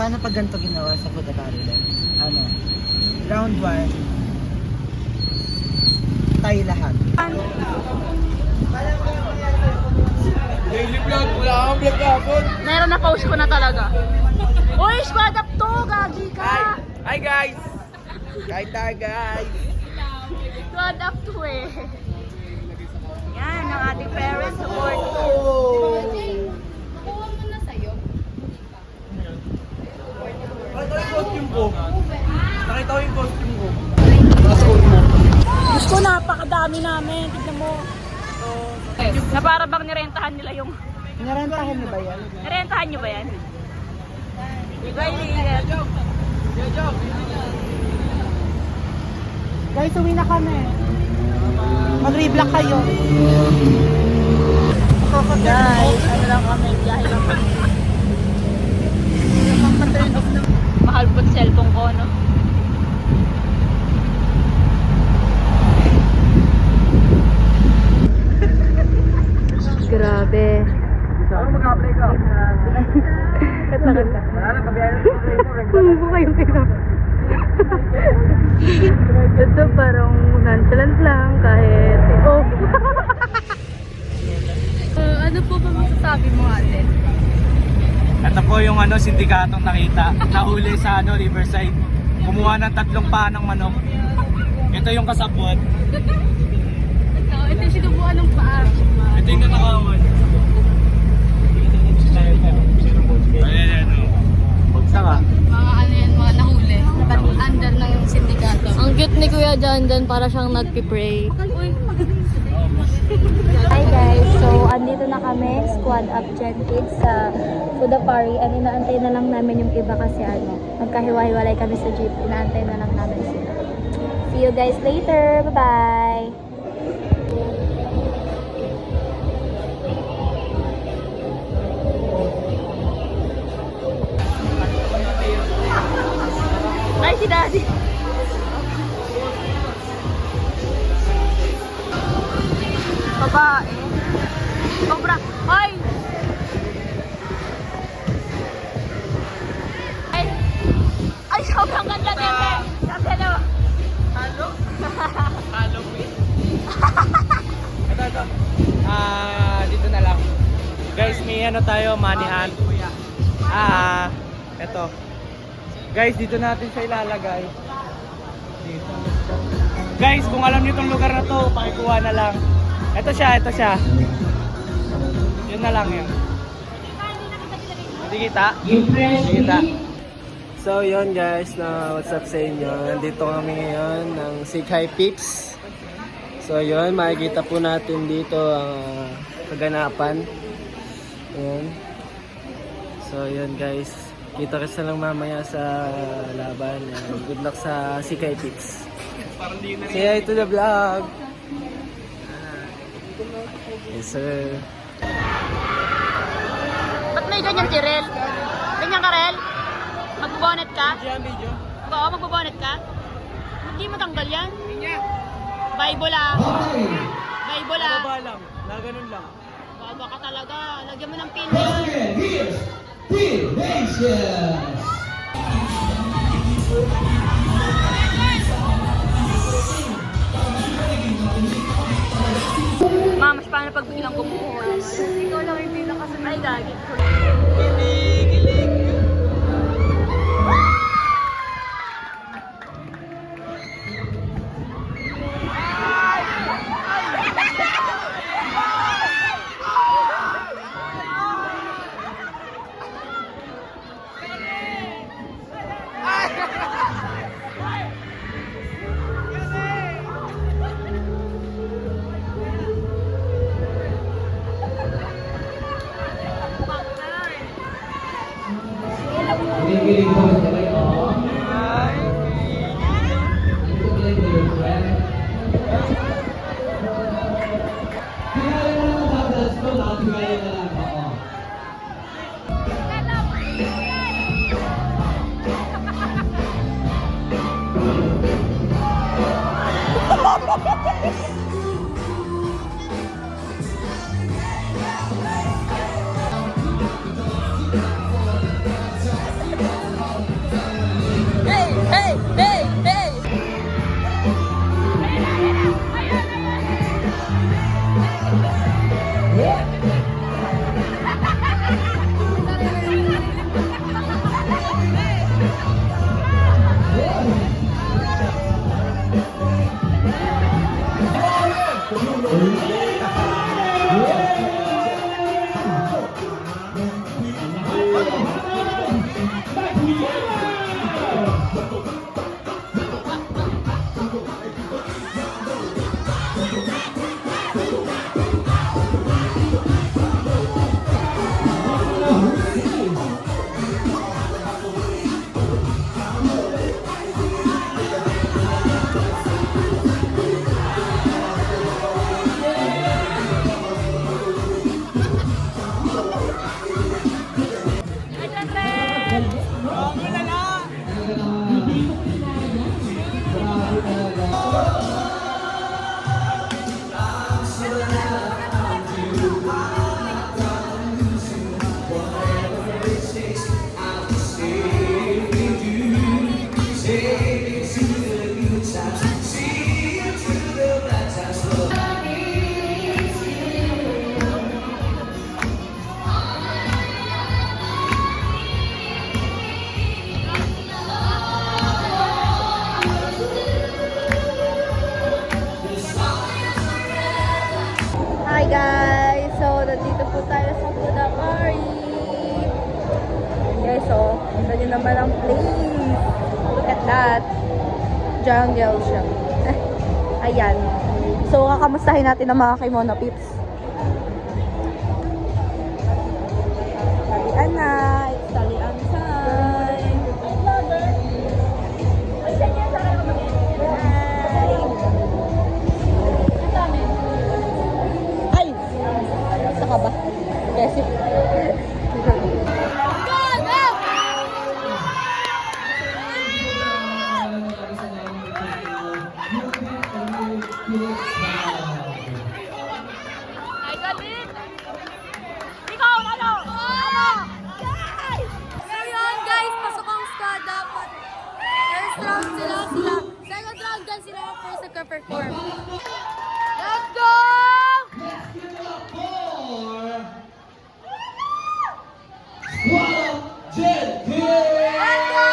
Paano pag ganito ginawa sa Food Paradise? Ano? Round 1. Tayo lahat. Daily vlog, wala akong vlog kapon. Meron na post ko na talaga. Uy, squad up to! Gagi ka! Hi guys! Kain tayo guys! Squad up to eh. Yan, ang ating parent support. Nakita ko yung costume ko. Nakita ko yung costume ko. Diyos ko, napakadami namin. Tignan mo. Na para bang nirentahan nila yung... Narentahan niyo ba yan? Nirentahan nyo ba yan? Bye, Lilet. Guys, uwi na kami. Mag-reblock kayo. Guys, ano lang kami, biyahe lang kami. Mahal po yung cellphone ko, no? Grabe. Ako mag-apply ka. Kanta. Wala na, pabiyahin na ito. Kumubo kayong kaya. Ito parang nonchalant lang kahit... Oh! Ano po ba masasabi mo, ate? Ito po yung sindikatong nakita. Nahuli sa Riverside. Kumuha ng 3 paa ng manok. Ito yung kasabwat. Ito yung sinubuan ng paa. Ito yung natakawan. Ayan, Bagsak ah. Mga ano yan, mga nahuli. Under ng sindikato. Ang cute ni Kuya John para siyang nagpipray. Hi guys, so andito na kami, Squad Up Gen Kids sa Foodapari. And inaantay na lang namin yung iba kasi magkahiwa-hiwalay kami sa jeep. Inaantay na lang namin sila. See you guys later. Bye-bye! Ay, si Daddy! Babae. Sobra. Ay! Ay, sobrang ganda nete. Sabi ano? Halloween. Ito. Dito na lang. Guys, may tayo, manihan. Ito. Guys, dito natin siya ilalagay. Dito. Guys, kung alam niyo itong lugar na to, pakikuha na lang. Ito siya. Yun na lang yun. Hindi kita? Hindi kita. So yun guys, what's up sa inyo? Nandito kami ngayon ng Sikhay Pips. So yun, makikita po natin dito ang kaganapan. Yun. So yun guys, kita kasi lang mamaya sa laban. Good luck sa Sikhay Pips. Say hi to the vlog. Yes sir. Ba't may ganyan si Rel? Ganyan ka, Rel? Magbubonet ka? Video. Oo, magbubonet ka? Hindi matanggal yan? Bible ah. Bible ah. Baba lang, na ganun lang. Baba ka talaga. Lagyan mo ng pin. Ma'am, paano pag biglang gumuhol? Ikaw lang yung pinakasunod. Ay, gagi. guys! So, nandito po tayo sa Fuda Party. Guys, so, ito nyo naman ang place. Look at that. Jungle siya. Ayan. So, kakamustahin natin ang mga kimono peeps. Talian na. It's talian time. Hi! Ay! Saka ba? Kasi. Ay, galit! Ikaw, ano? So yun guys, pasok ang squad dapat. First round sila. Second round din sila ang first nagka-perform. Let's go! Let's go! Let's go!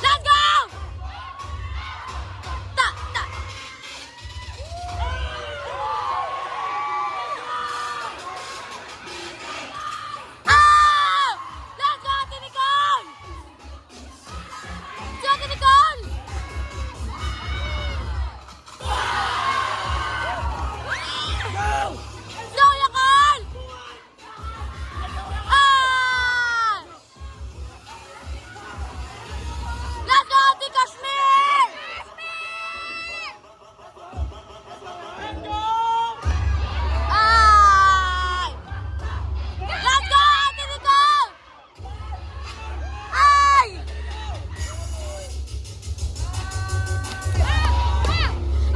Let's go! Ta, ta. Ah! Let's go, Tinicon! Let's go, Tinicon! Go, Yakon! Ah! Let's go, Ate Kashmir! Ay! Let's go, Ate Nicole! Ay!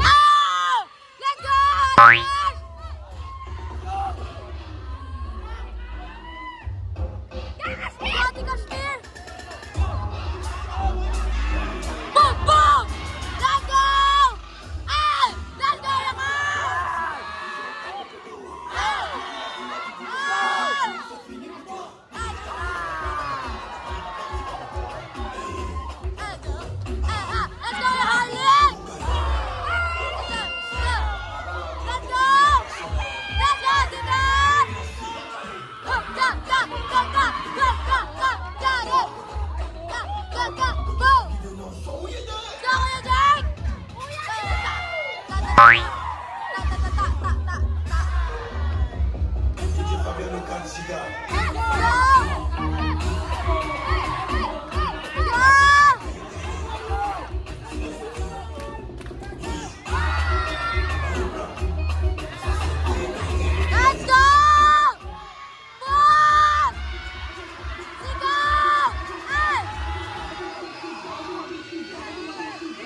Ah! Let's go, Ate Ash! Ate Kashmir! Boom! Boom! Let's go! Ay! Let's go, Yaman! Ay! Let's go, Harley! Let's go! Let's go, Dylan! Go, go, go, go, go, go, go, go, go, go, go, go, go! Go, Kuya Jake! Ta, ta, ta, ta, ta, ta, ta, ta. Let's go! Boom! Let's go! Ay!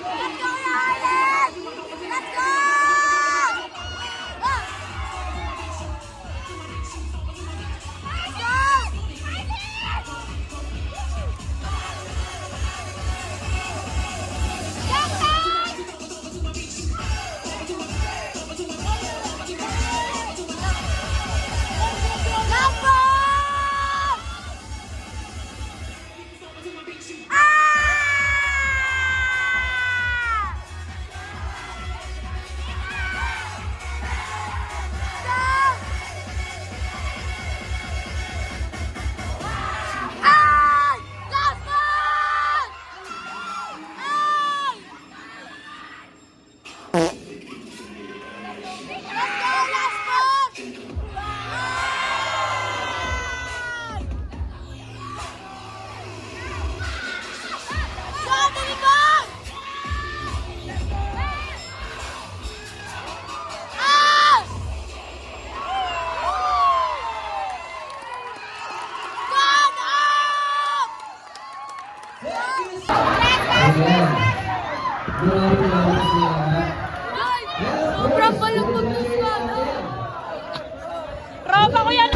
Let's go, Harlan! Let's go! Ah! Let's go! Tropa ko yan!